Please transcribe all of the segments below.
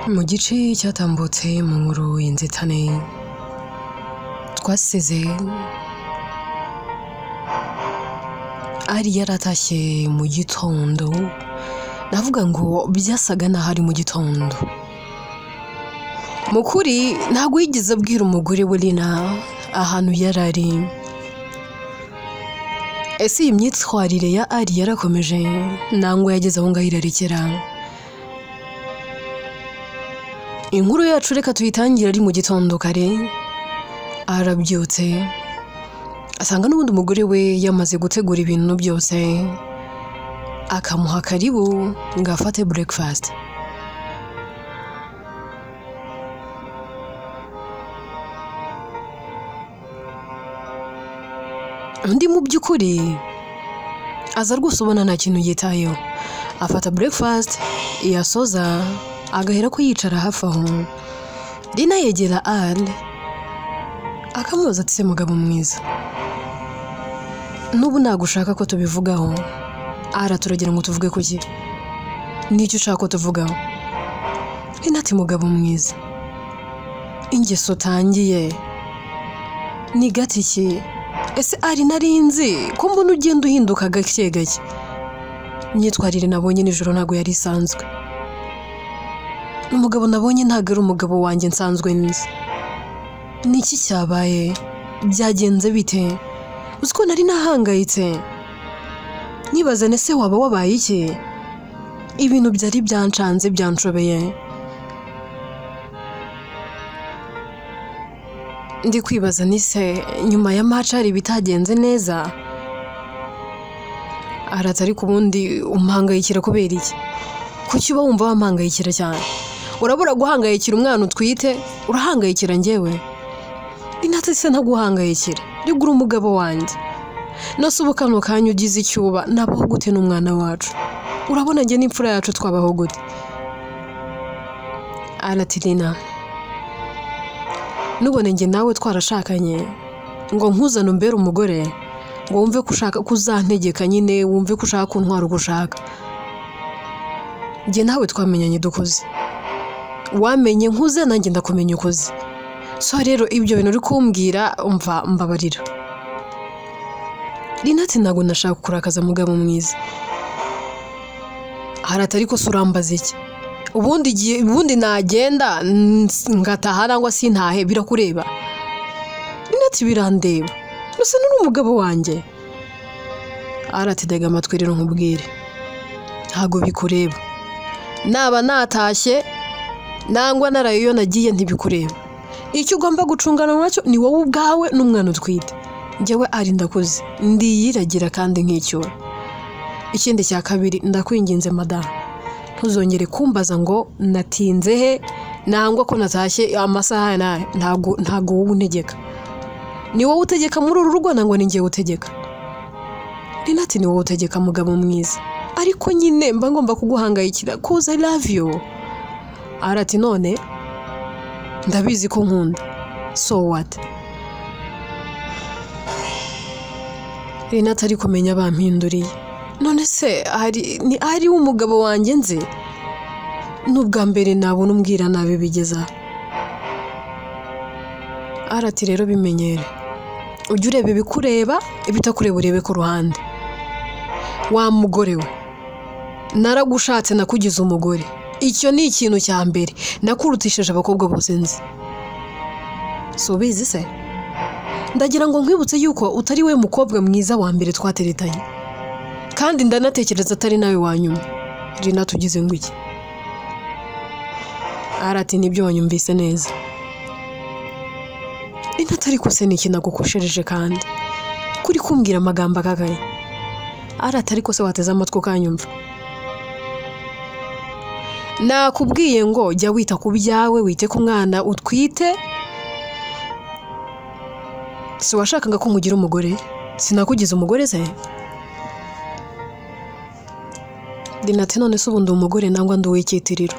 mu gice cyatambutse mu nkuru y'inzitane twasize ari yaratashye mu gitondo, navuga ngo byasaga naho ari mu gitondo. Mukuri ntabwo yigeze abwira umugore we Lina ahantu yarari. Ese iyi myitwarire ya Ari yarakomeje nangwa yageze aho ngaho irarekera? Inkuru yacu reka tuyitangira ari mu gitondo kare. Arabyutse asanga n'ubundi umugore we yamaze gutegura ibintu byose, akamuha karibu ngo afate breakfast. Undi mu by'ukuri aza rwose ubona nta kintu yitayeho, afata breakfast yasoza agahera ko yicara hafi aho. Lina yegera Ari akamubaza ati se mugabo mwiza, n'ubu nagushaka ko tubivugaho? Ara turagira ngo tuvuge kuki? Nicyo ushaka ko tuvugaho? Lina ati mugabo mwiza, ingeso utangiye ni gatiki. Ese Ari narinzi ko mbona ugenda uhinduka gake gake. Imyitwarire nabonye nijoro ntago yari isanzwe. Umugabo nabonye ntago ari umugabo wanjye nsanzwe nzi. Niki cyabaye? Byagenze bite? Uziko nari nahangayitse nibaza nese waba wabaye iki? Ibintu byari byancanze byanshobeye. Ndi kwibaza nise nyuma ya match hari bitagenze neza. Aratari kubundi umpangayikira kubera iki? Kuki uba wumva wampangayikira cyane? Urabura guhangayikira umwana utwite, urahangayikira njyewe? Inatse se ntaguhangayikira, rigura umugabo wanjye. Nosubuka no kanyu ugize icyuba nabaho gute n'umwana wacu? Urabona nge n'imfura yacu twabaho gute? Arati Lina, nubone nge nawe twarashakanye ngo nkuzane umbere umugore ngo wumve ko ushaka kuzantegeka nyine, wumve ko ushaka kuntwara uko ushaka. Nge nawe twamenyanye dukoze, wamenye nkuze nanjye ndakumenya ukoze. So rero ibyo bintu uri kumbwira umva mbabarira. Lina ati ntago nashaka kurakaza mugabo mwiza. Haratari ko surambaza iki? Ubundi nagenda ngataha nangwa sintahe birakureba? Lina ati birandeba, nuse nuri umugabo wanjye. Arati dega amatwi rero nkubwire, ntago bikureba. Naba natashye nangwa narayo nagiye ntibikureba. Icyo ugomba gucungana nacyo ni wowe ubwawe n'umwana utwite. Njyewe Ari ndakuze, ndiyiragira kandi nk'icyura. Ikindi cya kabiri ndakwinginze madame, ntuzongere kumbaza ngo natinze he nangwa ko natashye amasaha naye. Ntago wowe untegeka. Ni wowe utegeka muri uru rugo nangwa ni njyewe utegeka? Lina ati ni wowe utegeka mugabo mwiza, ariko nyine mba ngomba kuguhangayikira cause I love you. Arati none ndabizi ko nkunda, so what? Lina atari kumenya bampinduriye. None se ari umugabo wanjye nzi? N'ubwa mbere nabona umbwira nabi bigeza. Arati rero bimenyere, ujye ureba ibikureba, ibitakureba urebe ku ruhande. Wa mugore we, naragushatse nakugize umugore. Icyo ni ikintu cya mbere, nakurutishije abakobwa bose nzi. So bizi se? Ndagira ngo nkwibutse yuko utari we mukobwa mwiza wa mbere twateretanye, kandi ndanatekereza atari nawe wa nyuma. Lina tugize ngo iki? Arati nibyo wanyumvise neza. Lina atari kose ni ikintu nagukoshereje kandi kuri kumbwira amagambo akagaye. Arati ariko se wateze amatwi ukanyumva? Nakubwiye ngo jya wita ku byawe, wite ku mwana utwite. Si washakaga ko nkugira umugore? Sinakugize umugore se? Lina ati none se ubundi umugore nangwa ndi uw'icyitiriro?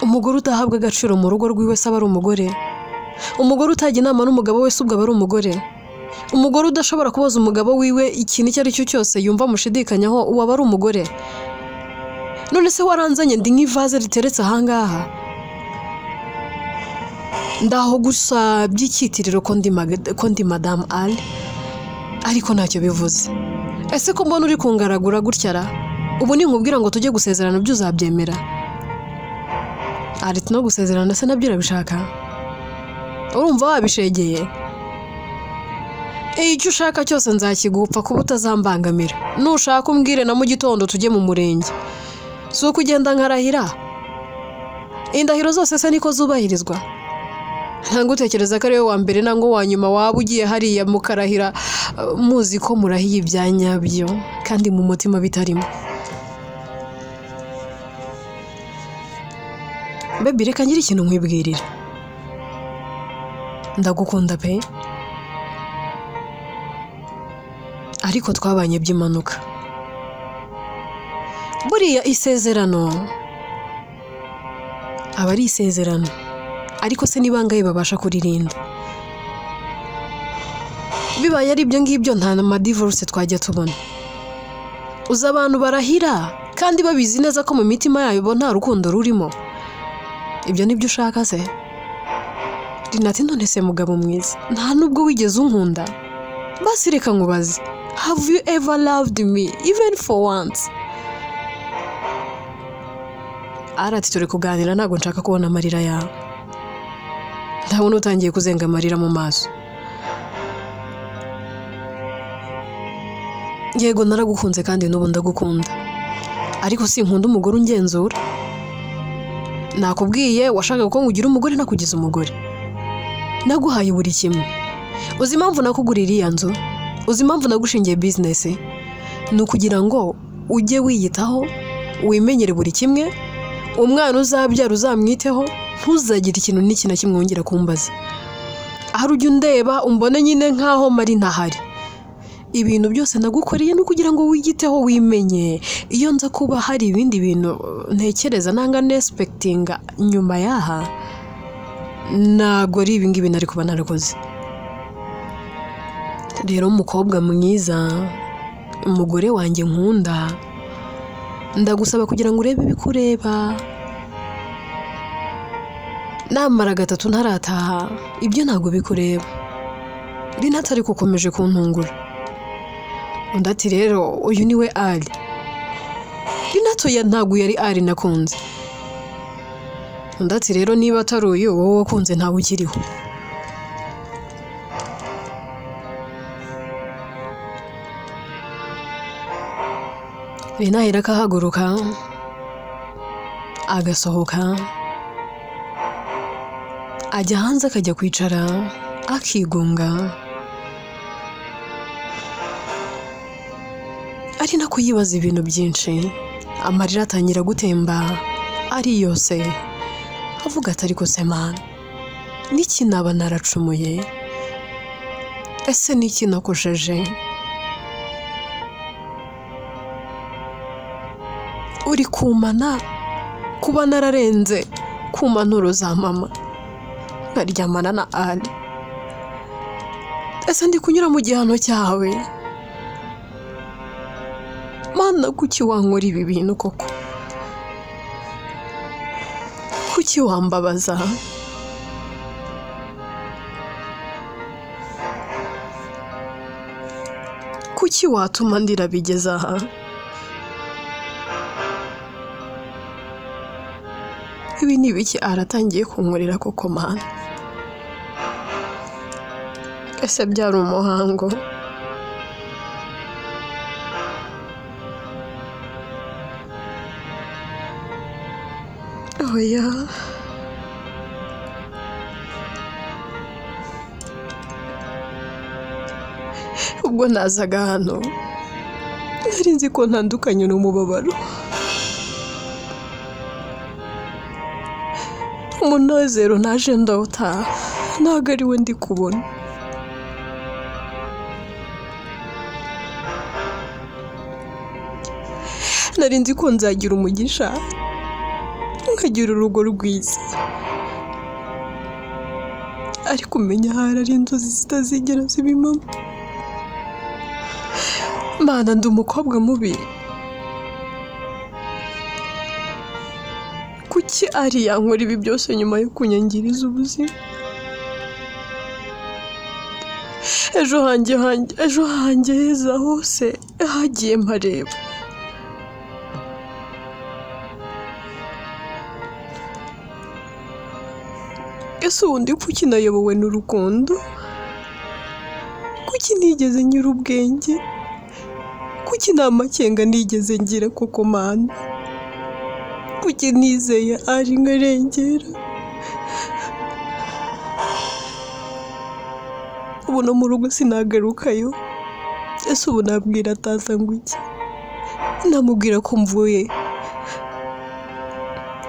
Umugore udahabwa agaciro mu rugo rwiwe se aba ari umugore? Umugore utajya inama n'umugabo we se ubwo aba ari umugore? Umugore udashobora kubaza umugabo wiwe ikintu icyo ari cyo cyose yumva mushidikanyaho uwa ari umugore? none se waranzanye ndi nk'ivaze riteretse ahangaha ndaho gusa by'icyitiriro ko ndi Madame Ali ariko ntacyo bivuze. Ese ko mbona uri kungaragura gutyara ubu ni nkubwira ngo tujye gusezerana byo uzabyemera? Ariko no gusezerana se nabyo urabishaka? Urumva wabishegeye? Icyo ushaka cyose nzakigupfa kuba utazambangamira. Nushaka umbwire na mu gitondo tujye mu murenge. Si ukugenda nkarahira? Indahiro zose se niko zubahirizwa? Ntango utekereza ko ari we wa mbere nango wa nyuma waba ugiye hariya mukarahira muzi ko murahiye ibyanyabyo kandi mu mutima bitarimo. Baby reka ngira ikintu nkwibwirira. Ndagukunda pe. Ariko twabanye by'impanuka. Buriya isezerano aba ari isezerano, ariko se nibangaye babasha kuririnda. Bibaye ari ibyo ngibyo nta na divorce twajya tubona. Uza abantu barahira kandi babizi neza ko mu mitima yabo nta rukundo rurimo. Ibyo nibyo ushaka se? Rinati none se mugabo mwiza, nta nubwo wigeze unkunda. Basi reka nkubaze, have you ever loved me even for once? Arati turi kuganira ntago nshaka kubona amarira yawe. Ndabona utangiye kuzenga amarira mu maso. Yego naragukunze kandi n'ubu ndagukunda, ariko sinkunda umugore ungenzura. Nakubwiye washaka ko ngugira umugore nakugize umugore. Naguhaye buri kimwe. Uzi impamvu nakugurira iya nzu? Uzi impamvu nagushingiye business? Ni ukugira ngo ujye wiyitaho, wimenyere buri kimwe, umwana uzabyara uzamwiteho, ntuzagire ikintu n'iki na kimwe wongera kumbaza. Ahari ujye undeba umbone nyine nkaho mari ntahari. Ibintu byose nagukoreye no kugira ngo wiyiteho wimenye. Iyo nza kuba hari ibindi bintu ntekereza nanga expectinga nyuma yaha, nago ari ibi ngibi nari kuba narakoze. Rero umukobwa mwiza, umugore wanjye nkunda, ndagusaba kugira ngo urebe bikureba. Namara gatatu ntarataha, ibyo ntago bikureba. Rinati ariko ukomeje kuntungura. Undati rero uyu niwe Ali. Rinati ya ntago yari Ali nakunze. Undati rero niba atari uyu wowe wakunze ntawe ukiriho. Rinahera akahaguruka agasohoka ajya hanze akajya kwicara akigunga. Ari nako yibaza ibintu byinshi, amarira atangira gutemba ari yose. Avuga ati ariko se man, niki naba naracumuye? Ese niki nakosheje? Uri kumana kuba nararenze ku manuro za mama nkaryamana na Ali. Ese ndi kunyura mu gihano cyawe? Mana kuki wankora ibi bintu koko? Kuki wambabaza? Kuki watuma ndira bigeza aha? Ibi ni biki aratangiye kunkorera koko mana? Ese byari umuhango? Oya. Ubwo nazaga hano nari nzi ko ntandukanye n'umubabaro. Umunezero naje ndawutaha ntago ari we ndi kubona. Nari nzi ko nzagira umugisha nkagira urugo rwiza, ariko umenya hari ari inzozi zitazigera zibimamo. Mana ndi umukobwa mubi, kuki ari yankora ibi byose nyuma yo kunyangiriza ubuzima? ejo hanjye heza hose hagiye mpareba. Ese ubundi kuki nayobowe n'urukundo? Kuki nigeze nyura ubwenge? Kuki nta makenga nigeze ngira koko Mana? Kuki nizeye ari nkarengera? Ubu no mu rugo sinagarukayo. Ese ubu nabwira tata ngo iki? Namubwira ko mvuye.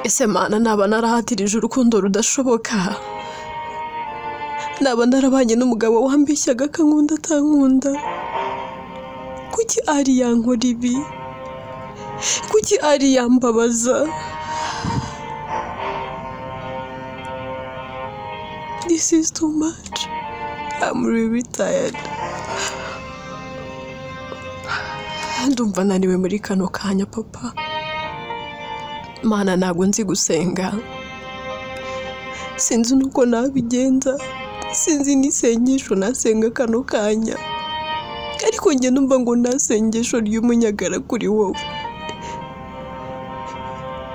Ese Mana naba narahatirije urukundo rudashoboka? Naba narabanye n'umugabo wambeshyaga akankunda atankunda? Kuki ari yankora ibi? Kuki ari yambabaza? This is too much. I'm really tired. Ndumva naniwe muri kano kanya papa. Mana ntabwo nzi gusenga. Sinzi nuko nabigenza. Sinzi n'isengesho nasenga kano kanya. Ariko njye numva ngo nasengesho ry'umunyagara kuri wowe.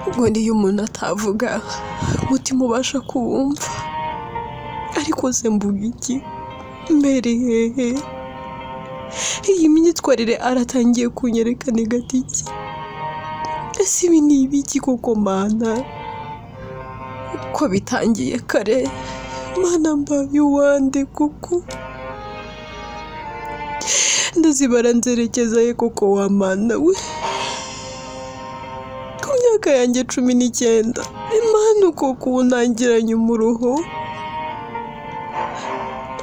Ngo niyo umuntu atavuga umutima ubasha kuwumva. Ariko se mvuga iki? Mbere hehe? Iyi myitwarire aratangiye kunyereka negatiki. Ese ibi ni ibiki koko Mana? Ko bitangiye kare. Mana mbaye uwande kuko ndazibara nzerekeza ye koko wa Mana we. Ku myaka yanjye 19 Imana uko kunangiranye umuruho.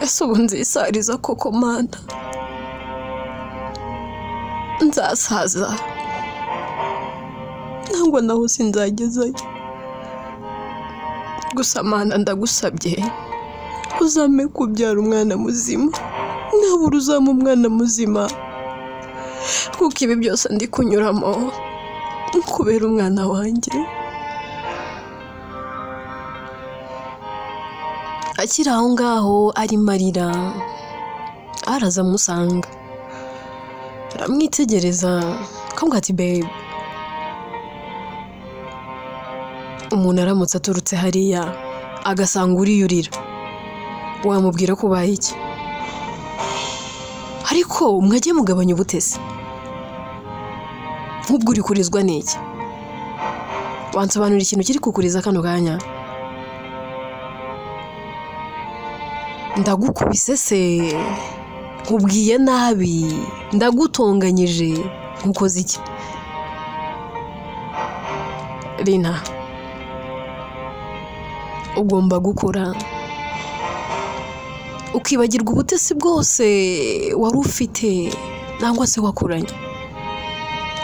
Ese ubu nzisariza koko Mana? Nzasaza nangwa naho sinzagezayo. Gusa Mana ndagusabye uzame kubyara umwana muzima. Nabura uzama umwana muzima. Kuko ibi byose ndi kunyuramo kubera umwana wanjye. Akiri aho ngaho ari marira, araza musanga. Aramwitegereza akamubwira ati babe, umuntu aramutse aturutse hariya agasanga uriyurira, wamubwira ko ubaye iki? Ariko mwajye mugabanya ubutesi. Nk'ubwo uri kurizwa n'iki? Wansobanurira ikintu kiri kukuriza kano kanya? Ndagukubise se? Nkubwiye nabi? Ndagutonganyije? Nkukoze iki? Rina, ugomba gukora ukibagirwa ubutesi bwose wari ufite nangwa se wakuranye.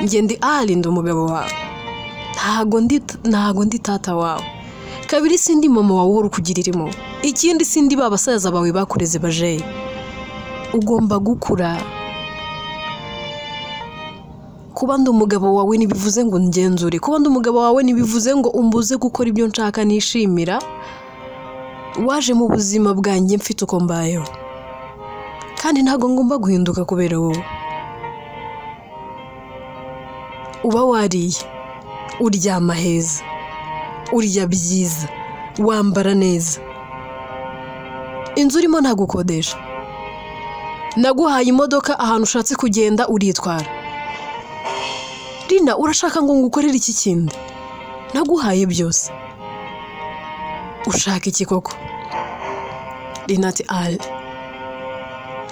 Njye ndi Ali, ndi umugabo wawe, ntago ndi tata wawe. Kabiri sindi mama wawe uhora ukugiririmo. Ikindi sindi babasaza bawe bakureze baje. Ugomba gukura. Kuba ndi umugabo wawe nibivuze ngo ngenzure. Kuba ndi umugabo wawe nibivuze ngo umbuze gukora ibyo nshaka nishimira. Waje mu buzima bwanjye mfite uko mbayeho, kandi ntago ngomba guhinduka kubera wowe. Uba wariye, uryama heza, urya byiza, wambara neza. Inzu urimo ntagukodesha. Naguhaye imodoka ahantu ushatse kugenda uritwara. Rina, urashaka ngo ngukorere iki kindi? Naguhaye byose. Ushaka iki koko? Rina ati Ali,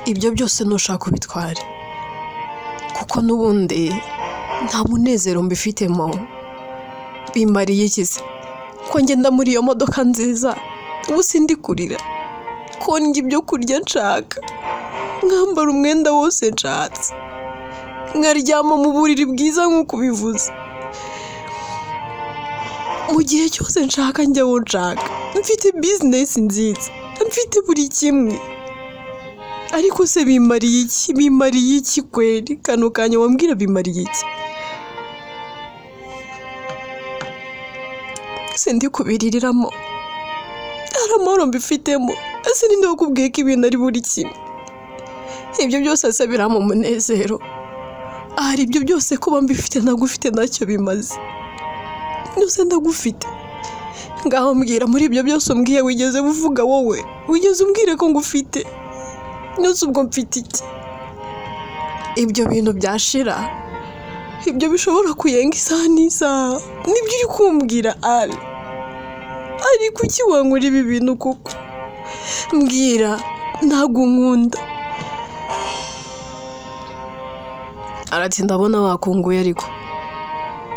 ibyo byose nushaka ubitware, kuko nubundi nta munezero mbifitemo. Bimariye iki se? Ko ngenda muri iyo modoka nziza ubu sindi kurira, ko ndya ibyo kurya nshaka, nkambara umwenda wose nshatse, nkaryama mu buriri bwiza nk'uko bivuze. Mu gihe cyose nshaka njya aho nshaka, mfite business nziza, mfite buri kimwe. Ariko se bimariye iki? Bimariye iki kweli? Kano kanya wambwira bimariye iki? ese ndi kubiririramo ari amahoro mbifitemo ese ninde wakubwiye ko ibintu ari buri kimwe ibyo byose ase biramo umunezero ari ibyo byose kuba mbifite nagufite ntacyo bimaze nose ndagufite ngaho mbwira muri ibyo byose umbwiye wigeze uvuga wowe wigeze umbwire ko ngufite nose ubwo mfite iki ibyo bintu byashira ibyo bishobora kuyenga isaha n'isaha nibyo uri kumbwira ari kuki wankora ibi bintu koko mbwira ntabwo nkunda arati ndabona wakunguye ariko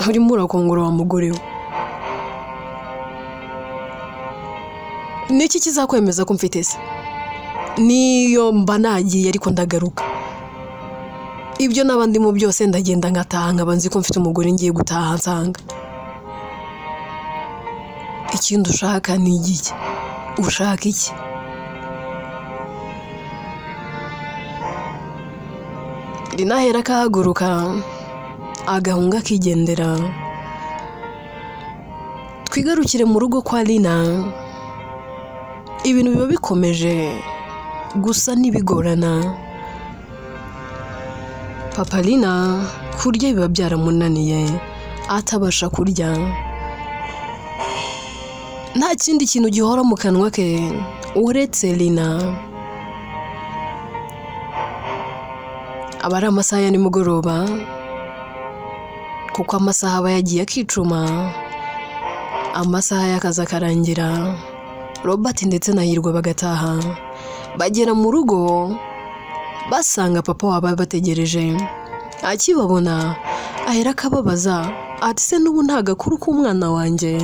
urimo urakungura wa mugore we niki kizakwemeza ko mfite se niyo mba nagiye ariko ndagaruka ibyo n'abandi mu byose ndagenda ngataha nkaba nzi ko mfite umugore ngiye gutaha nsanga ikindi ushaka ni igiki ushaka iki rinahera kahaguruka agahunga kigendera twigarukire mu rugo kwa Lina ibintu biba bikomeje gusa n'ibigorana papa Lina kurya biba byaramunaniye atabasha kurya nta kindi kintu gihora mu kanwa ke uretse Lina abari amasaha ya nimugoroba kuko amasaha aba yagiye akicuma amasaha y'akazi akarangira Robert ndetse na Hirwa bagataha bagera mu rugo basanga papa waba bategereje akibabona ahera akababaza ati se n'ubu nta gakuru k'umwana wanjye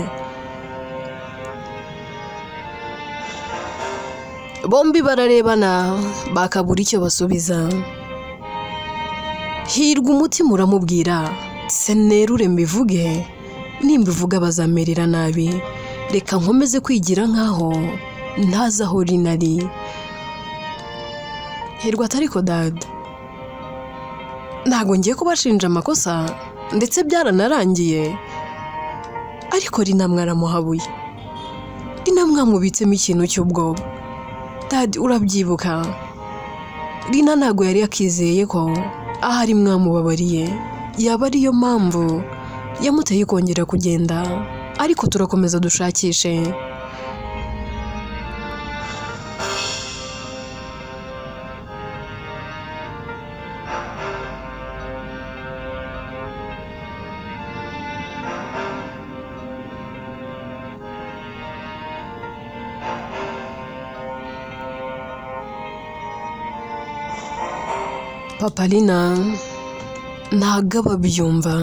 bombi bararebana bakabura icyo basubiza Hirwa umutima uramubwira se nerure mbivuge nimbivuga bazamerera nabi reka nkomeze kwigira nkaho ntazi aho rinari Hirwa atariko dad ntago ngiye kubashinja amakosa ndetse byaranarangiye ariko Lina mwaramuhabuye Lina mwamubitsemo ikintu cy'ubwoba dad urabyibuka Lina ntago yari yakizeye ko ahari mwamubabariye yaba ariyo mpamvu yamuteye kongera kugenda ariko turakomeza dushakishe papa Lina ntago ababyumva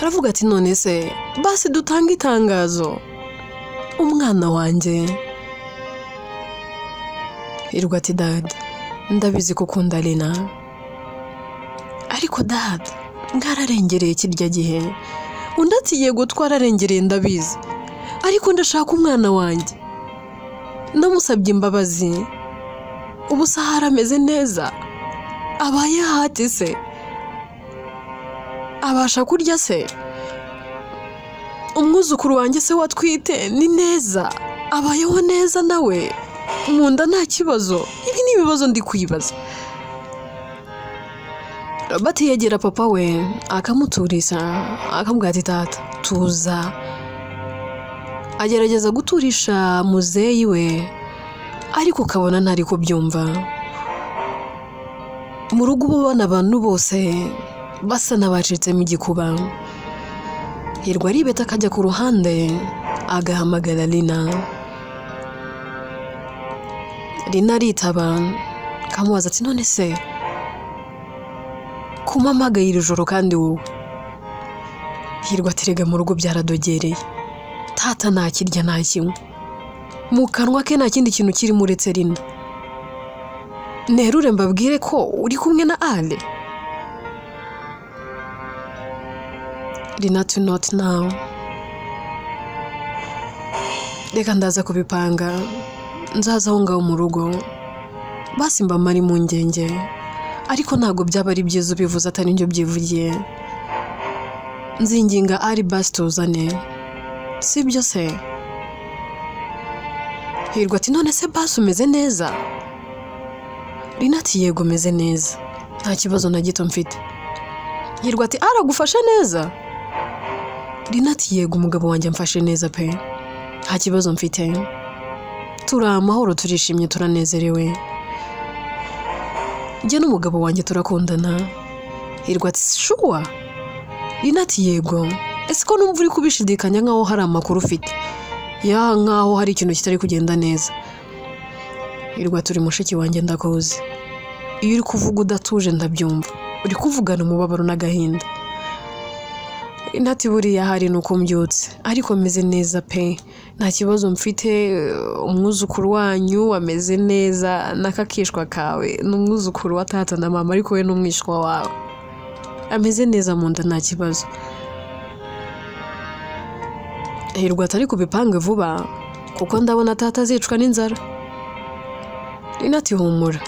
aravuga ati none se basi dutanga itangazo umwana wanjye Hirwa ati dad ndabizi ko ukunda Lina ariko dad ngararengereye kirya gihe undi ati yego twararengereye ndabizi ariko ndashaka umwana wanjye ndamusabye imbabazi ubu Sahara ameze neza abaye hati se abasha kurya se umwuzukuru wanjye se watwite ni neza abayeho neza nawe munda nta kibazo ibi ni ibibazo ndi kwibaza Robert yegera papa we akamuturisa akamubwira ati tata tuza agerageza guturisha muzeyi we ariko kabona ntari kubyumva mu rugo ubona abantu bose basa n'abacitsemo igikuba Hirwa aribeta akajya ku ruhande agahamagara Lina aritaba kamubaza ati none se kumpamagaye iri joro kandi wowe Hirwa aterega mu rugo byaradogereye tata ntakirya nta kimwe mu kanwa ke nta kindi kintu kirimo uretse Lina nerure mbabwire ko uri kumwe na Ale Lina to not now reka ndaza kubipanga nzaza aho ngaho mu rugo basi mba mari mu ngenge ariko ntago byaba ari byiza ubivuze atari njye byivugiye nzinginga ari basi tuzane sibyo se? Hirwa ati none se basi umeze neza? Rina ati yego meze neza, nta kibazo na gito mfite. Hirwa ati aragufashe neza? Rina ati yego umugabo wanjye amfashe neza pe, nta kibazo mfite, turi amahoro turishimye turanezerewe, njye n'umugabo wanjye turakundana. Hirwa ati shuwa? Rina ati yego. Ese ko numva uri kubishidikanya nkaho hari amakuru ufite, ya nkaho hari ikintu kitari kugenda neza? Hirwa turi mushiki wanjye ndakuzi, iyo uri kuvuga udatuje ndabyumva, uri kuvugana umubabaro n'agahinda. Rina ati buriya hari nuko mbyutse, ariko meze neza pe, nta kibazo mfite, umwuzukuru wanyu ameze neza, n'akakishwa kawe n'umwuzukuru wa tata na mama, ariko we n'umwishwa wawe ameze neza mu nda, nta kibazo. Hirwa atari kubipange vuba kuko ndabona tata azicwa n'inzara. Rina ati humura,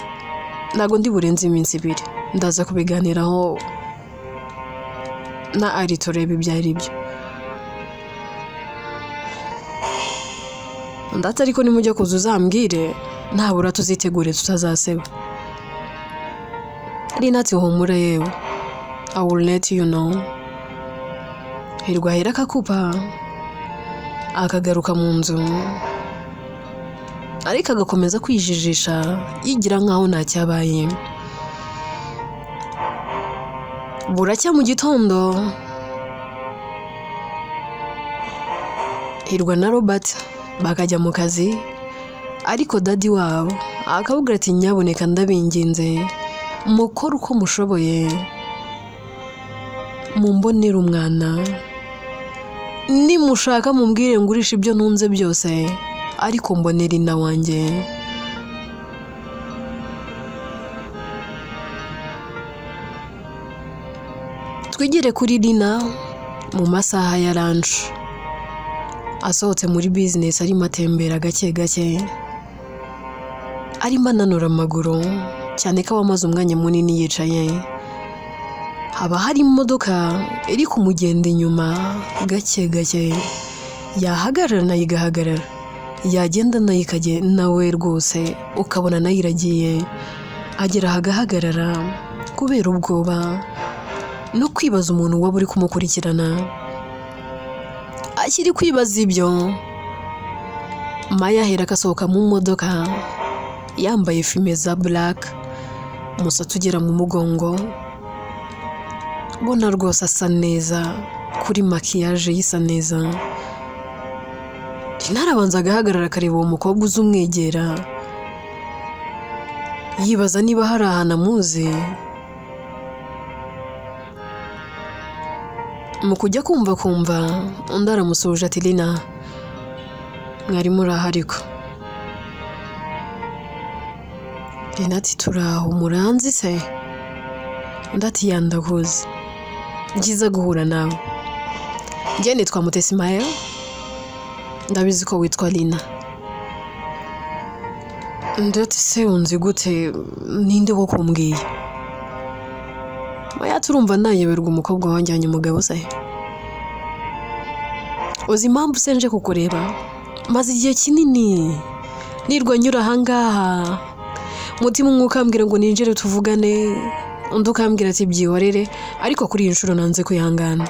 ntago ndi burenze iminsi 2, ndaza kubiganiraho na ari turebe ibyo ari byo. Ndata ariko nimujya kuza uzambwire, ntabura tuzitegure tutazaseba. Rina ati humura yewe, I will let you know. Hirwa ahera akakupa akagaruka mu nzu, ariko agakomeza kwijijisha yigira nkaho nta cyabaye. Buracya mu gitondo, Hirwa na Robert bakajya mu kazi, ariko dadi wabo akabwira ati nyaboneka ndabinginze mukora uko mushoboye mumbonera umwana, nimushaka mumbwire ngurisha ibyo ntunze byose, ariko mbonera ina wanjye. Twigire kuri Rina mu masaha ya lunch, asohotse muri business arimo atembera gake gake, arimo ananura amaguru cyane ko abamaze umwanya munini yicaye. Haba hari imodoka iri kumugenda inyuma gake gake, yahagarara nayo igahagarara, yagenda nayo ikagenda nawe rwose ukabona nayo iragiye, agera agahagarara kubera ubwoba no kwibaza umuntu waba uri kumukurikirana. Akiri kwibaza ibyo, Maya ahera akasohoka mu modoka yambaye fime za black, umusatsi ugera mu mugongo, bona rwose asa neza, kuri makiyaje yisa neza. Rina arabanza agahagarara akareba uwo mukobwa uza umwegera, yibaza niba hari ahantu amuzi. Mu kujya kumva undi aramusuhuje ati Rina mwari muraho ariko? Rina ati turaho, muranzi se? Undi ati yandakuzi, byiza guhura nawe, njye nitwa Mutesi Maya, ndabizi ko witwa Rina. Undi ati se unzi gute, ninde wo kumbwiye? Maya turumva nayeberwa umukobwa wanjyanye umugabo se? Uzi impamvu se nje kukureba? Maze igihe kinini nirwa nyura ahangaha, mutima umwe ukambwira ngo ninjire tuvugane, undi ukambwira ati byihorere, ariko kuri iyi nshuro nanze kwihangana.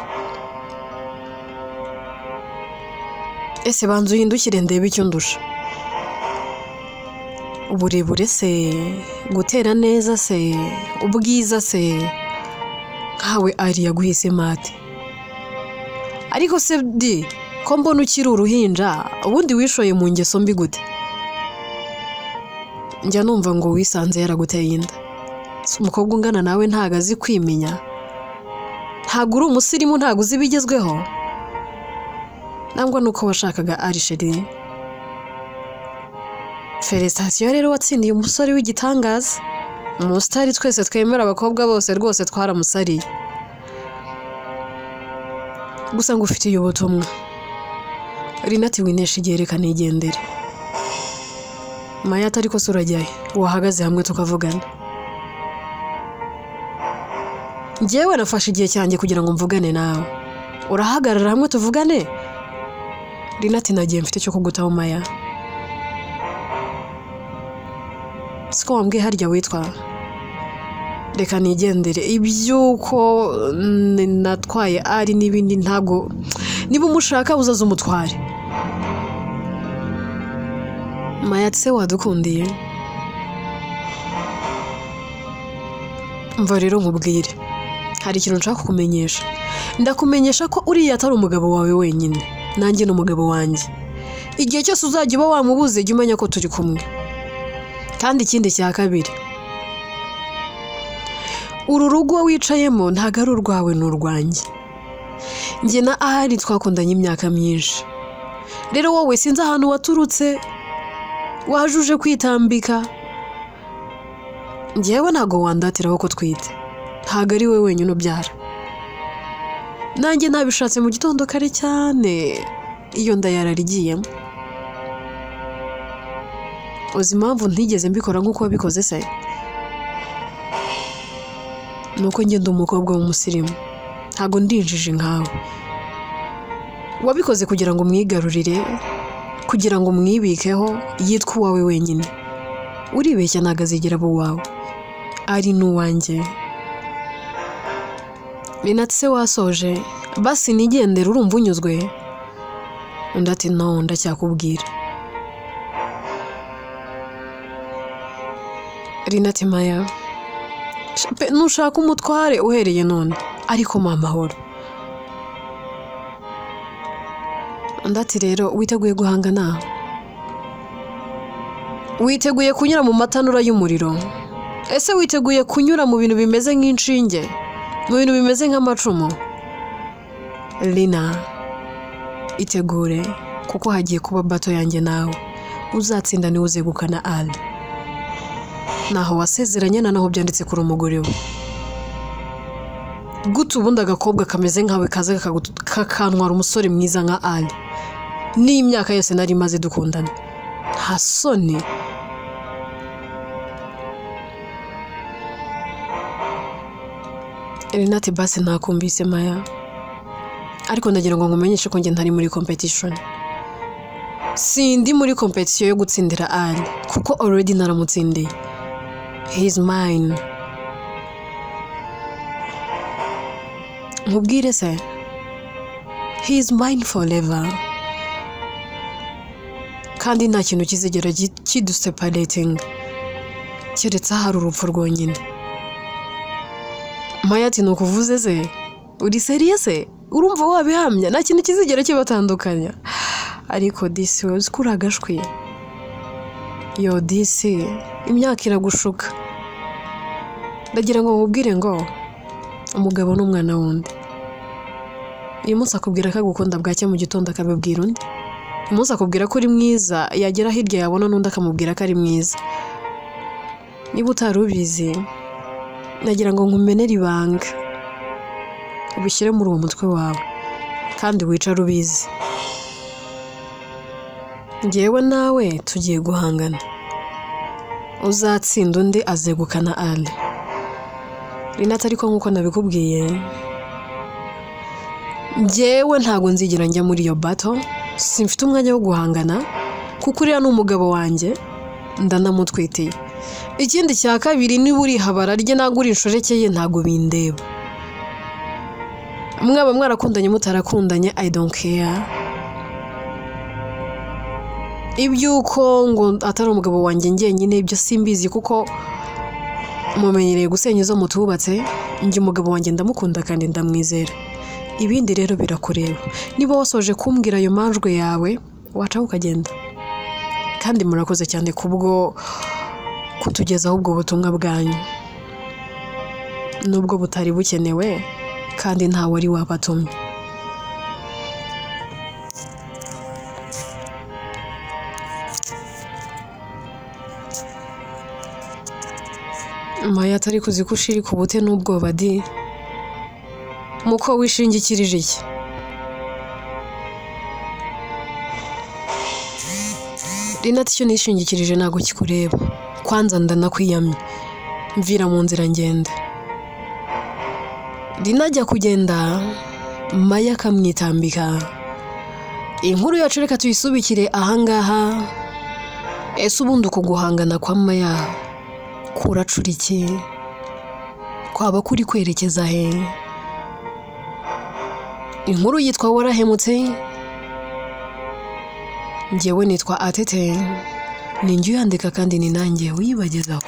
Ese banza uhindukire ndebe icyo ndusha. Uburebure se, gutera neza se, ubwiza se, nkawe ari yaguhise mate. Ariko se di ko mbona ukiri uruhinja, ubundi wishoye mu ngeso mbi gute? Njya numva ngo wisanze yaraguteye inda. Umukobwa ungana nawe ntago azi kwimenya, ntago uri umusirimu, ntago uzi ibigezweho, nangwa nuko washakaga ari sheri. Felicitation rero, watsindiye umusore w'igitangaza, umusitari twese twemera, abakobwa bose rwose twaramusariye. Gusa ngo ufitiye ubutumwa. Rina ati winesha igihe reka nigendere. Maya atari ko surajyaye, wahagaze hamwe tukavugana. Njyewe nafashe igihe cyanjye kugira ngo mvugane nawe, urahagarara hamwe tuvugane? Rinati nagiye mfite cyo kugutaho Maya. Siko wambwiye harya witwa? Reka nigendere. Ibyuko natwaye ari n'ibindi ntago niba umushaka uzaza umutware. Maya tse wadukundiye. Mva rero nkubwire. Hari ikintu nshaka kukumenyesha. Ndakumenyesha ko uriya atari umugabo wawe wenyine. Nanjye n'umugabo wanjye. Igihe cyose uzajya uba wamubuze jya umenya ko turi kumwe. Kandi ikindi cya kabiri. Uru rugo wicayemo ntago ari urwawe n'urwanjye. Njye na ahari twakundanye imyaka myinshi. Rero wowe sinzi ahantu waturutse wajuje kwitambika. Njyewe ntago wandatiraho ko twite. Ntago ari we wenyine ubyara. Nanjye nabishatse mu gitondo kare cyane iyo nda yararigiyemo. Uzi impamvu ntigeze mbikora nk'uko wabikoze se? Nuko njye ndi umukobwa w'umusirimu. Ntago ndinjije nkawe. Wabikoze kugira ngo mwigarurire, kugira ngo mwibikeho yitwa uwawe wenyine. Uribeshya ntago azigera abo wawe. Ari n'uwanjye. Rinati se wasoje basi nigendera urumva unyuzwe? Undi ati no ndacyakubwira. Rinati Maya nushaka umutware uhereye none ariko mahoro. Undi ati rero witeguye guhangana? Witeguye kunyura mu matanura y'umuriro? Ese witeguye kunyura mu bintu bimeze nk'inshinge? Mu bintu bimeze nk'amacumu? Lina itegure kuko hagiye kuba bato yanjye nawe. Uzatsinda niwe uzegukana Ali. Naho wasezeranye na naho byanditse kuri umugore we. Gutu ubundi agakobwa kameze nkawe kaza kakantwara umusore mwiza nka Ali. N'imyaka yose nari maze dukundana. Nta soni. Rinati basi ntakumvise Maya. Ariko ndagira ngo ngumenyeshe ko njye ntari muri competition. Sindi muri competition yo gutsindira Ali kuko already naramutsindiye. He is mine. Nkubwire se? He is mine forever. Kandi nta kintu kizigera kiduseparating. Keretse hari urupfu rwonyine. Maya ati nukuvuze se? Uri serious se? Urumva wabihamya nta kintu kizigera kibatandukanya. Ariko disi we uzikuragashwe. Yo disi imyaka iragushuka. Ndagira ngo nkubwire ngo umugabo n'umwana wundi. Uyu munsi akubwira ko agukunda bwacye mu gitondo akabibwira undi. Uyu munsi akubwira ko uri mwiza yagera hirya yabona n'undi akamubwira ko ari mwiza. Niba utarubizi nagira ngo nkumenere ibanga. Ubishyire muri uwo mutwe wawe kandi wicare ubizi. Njyewe nawe tugiye guhangana. Uzatsinda undi azegukana Ali. Rinati ariko nkuko nabikubwiye njyewe ntago nzigira njya muri iyo battle. Simfite umwanya wo guhangana kuko uriya n'umugabo wanjye ndanamutwitiye. Ikindi cya kabiri niba uri habara rye nagura inshorekeye ntago bindeba. Mwaba mwarakundanye mutarakundanye I don't care. Ibyuko ngo atari umugabo wanjye njyenyine ibyo simbizi kuko mumenyereye gusenya izo mutubatse. Njye umugabo wanjye ndamukunda kandi ndamwizera. Ibindi rero birakureba. Niba wasoje kumbwira ayo manjwe yawe waca ukagenda. Kandi murakoze cyane kubwo kutugezaho ubwo butumwa bwanyu. Nubwo butari bukenewe kandi nta wari wabatumye. Maya atari kuzi ko ushiri ku bute n'ubwoba di. Muko wishingikirije iki? Rinati cyo nishingikirije nago kikureba. Kwanza ndanakwiyamye. Mvira mu nzira ngende. Rinajya kugenda Maya akamwitambika inkuru yacu reka tuyisubikire ahangaha. Ese ubundi uko guhangana kwa Maya kuracura iki? Kwaba kuri kwerekeza he? Inkuru yitwa Warahemutse. Njyewe nitwa Atete, ninjye uyandika kandi ni nanjye uyibagezaho.